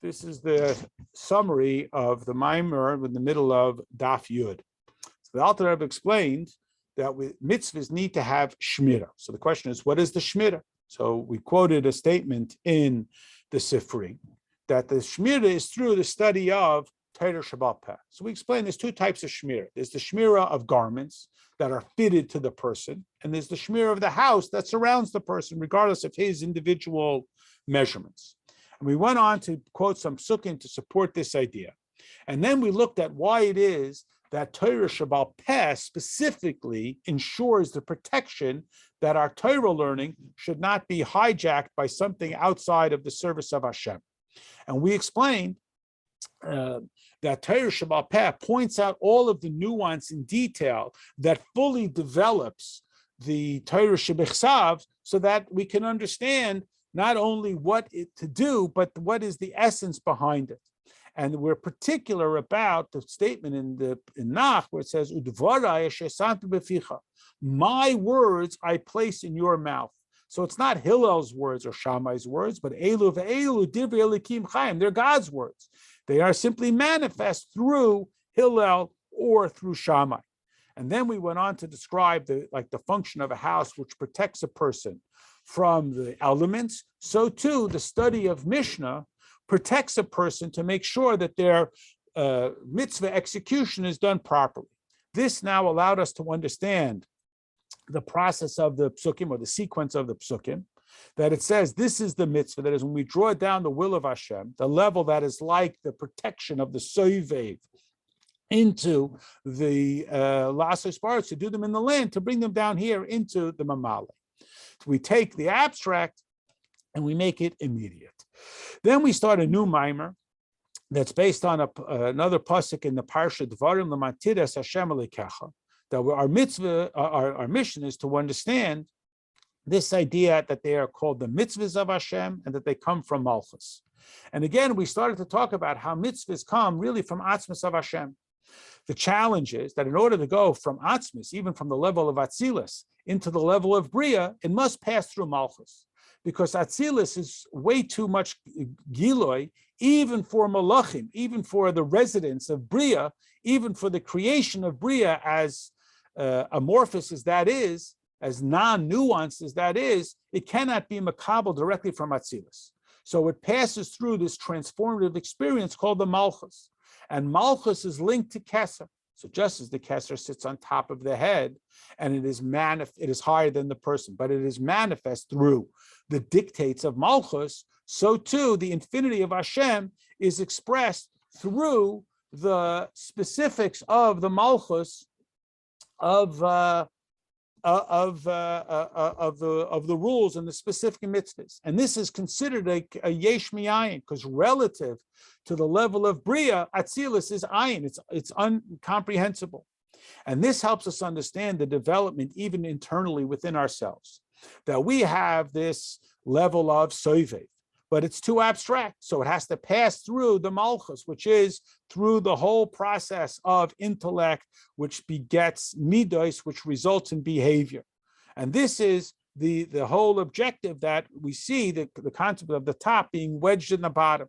This is the summary of the Maimer in the middle of Daf Yud. So the Alter Rebbe explained that mitzvahs need to have shmirah. So the question is, what is the shmirah? So we quoted a statement in the Sifri that the shmirah is through the study of Torah Shabbat Peh. So we explained there's two types of shmirah. There's the shmirah of garments that are fitted to the person, and there's the shmirah of the house that surrounds the person, regardless of his individual measurements. And we went on to quote some psukim to support this idea. And then we looked at why it is that Torah Shabbat Peh specifically ensures the protection that our Torah learning should not be hijacked by something outside of the service of Hashem. And we explained that Torah Shabbat Peh points out all of the nuance in detail that fully develops the Torah Shebechsav so that we can understand not only what it to do, but what is the essence behind it. And we're particular about the statement in Nach where it says, my words I place in your mouth. So it's not Hillel's words or Shammai's words, but Elu ve'elu divrei Elikim Chaim. They're God's words. They are simply manifest through Hillel or through Shammai. And then we went on to describe the function of a house which protects a person from the elements. So too, the study of Mishnah protects a person to make sure that their mitzvah execution is done properly. This now allowed us to understand the process of the psukim, or the sequence of the psukim, that it says this is the mitzvah, that is when we draw down the will of Hashem, the level that is like the protection of the soivev into the lasos baruch, to do them in the land, to bring them down here into the mamale. We take the abstract and we make it immediate. Then we start a new mimer that's based on another pasuk in the Parsha Dvarim L'Matidas Hashem Elikecha, that our mitzvah, our mission is to understand this idea that they are called the mitzvahs of Hashem and that they come from Malchus. And again, we started to talk about how mitzvahs come really from Atzmus of Hashem. The challenge is that in order to go from Atzmus, even from the level of Atzilus, into the level of Bria, it must pass through Malchus, because Atzilus is way too much Giloi, even for Malachim, even for the residents of Bria, even for the creation of Bria, as amorphous as that is, as non-nuanced as that is, it cannot be makabel directly from Atzilus. So it passes through this transformative experience called the Malchus. And Malchus is linked to Keser. So just as the Keser sits on top of the head, and it is higher than the person, but it is manifest through the dictates of Malchus, so too the infinity of Hashem is expressed through the specifics of the Malchus of the rules and the specific mitzvahs. And this is considered a yesh mi'ayin, because relative to the level of Bria, Atzilus is ayin, it's incomprehensible. And this helps us understand the development even internally within ourselves, that we have this level of soivev, but it's too abstract. So it has to pass through the Malchus, which is through the whole process of intellect, which begets midos, which results in behavior. And this is the whole objective that we see, the concept of the top being wedged in the bottom.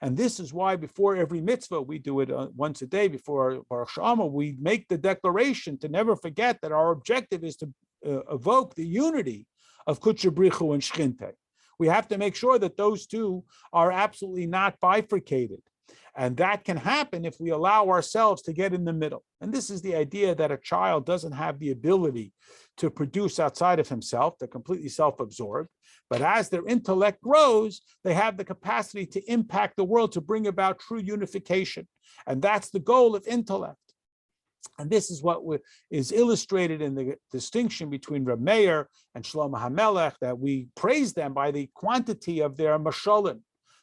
And this is why before every mitzvah, we do it once a day before Vaeschanan, we make the declaration to never forget that our objective is to evoke the unity of Kudsha Brichu and Shchinte. We have to make sure that those two are absolutely not bifurcated. And that can happen if we allow ourselves to get in the middle. And this is the idea that a child doesn't have the ability to produce outside of himself. They're completely self-absorbed. But as their intellect grows, they have the capacity to impact the world, to bring about true unification. And that's the goal of intellect. And this is what is illustrated in the distinction between Reb Meir and Shlomo HaMelech, that we praise them by the quantity of their mashalim,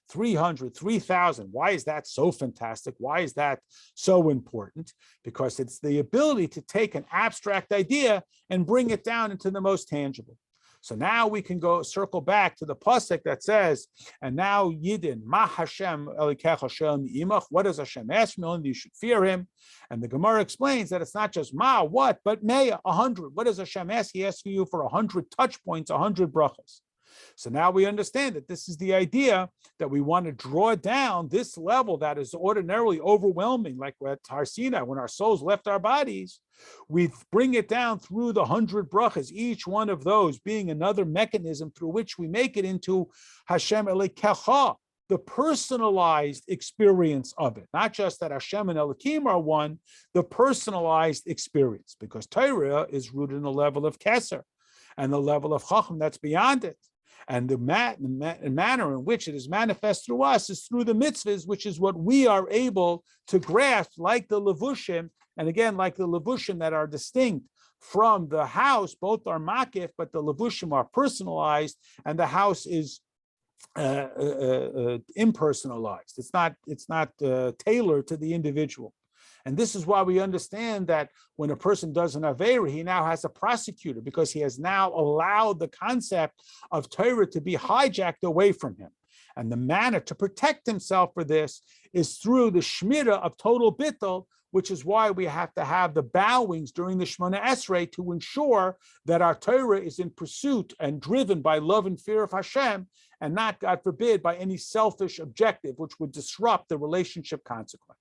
300, 3,000. Why is that so fantastic? Why is that so important? Because it's the ability to take an abstract idea and bring it down into the most tangible. So now we can circle back to the pasuk that says, and now Yidin, Ma Hashem Elikecha Shem Imach, what does Hashem ask me? Only you should fear him. And the Gemara explains that it's not just Ma, what, but Mea, 100. What does Hashem ask? He asks you for 100 touch points, 100 brachas. So now we understand that this is the idea, that we want to draw down this level that is ordinarily overwhelming, like at Har Sinai, when our souls left our bodies. We bring it down through the 100 brachas, each one of those being another mechanism through which we make it into Hashem Elekecha, the personalized experience of it, not just that Hashem and Elohim are one, the personalized experience, because Torah is rooted in the level of Keser and the level of Chacham that's beyond it. And the manner in which it is manifest through us is through the mitzvahs, which is what we are able to grasp, like the levushim, and again, like the levushim that are distinct from the house, both are makif, but the levushim are personalized, and the house is impersonalized. It's not tailored to the individual. And this is why we understand that when a person does an Aveira, he now has a prosecutor, because he has now allowed the concept of Torah to be hijacked away from him. And the manner to protect himself for this is through the Shmira of total bittul, which is why we have to have the bowings during the Shemona Esrei to ensure that our Torah is in pursuit and driven by love and fear of Hashem, and not, God forbid, by any selfish objective, which would disrupt the relationship consequence.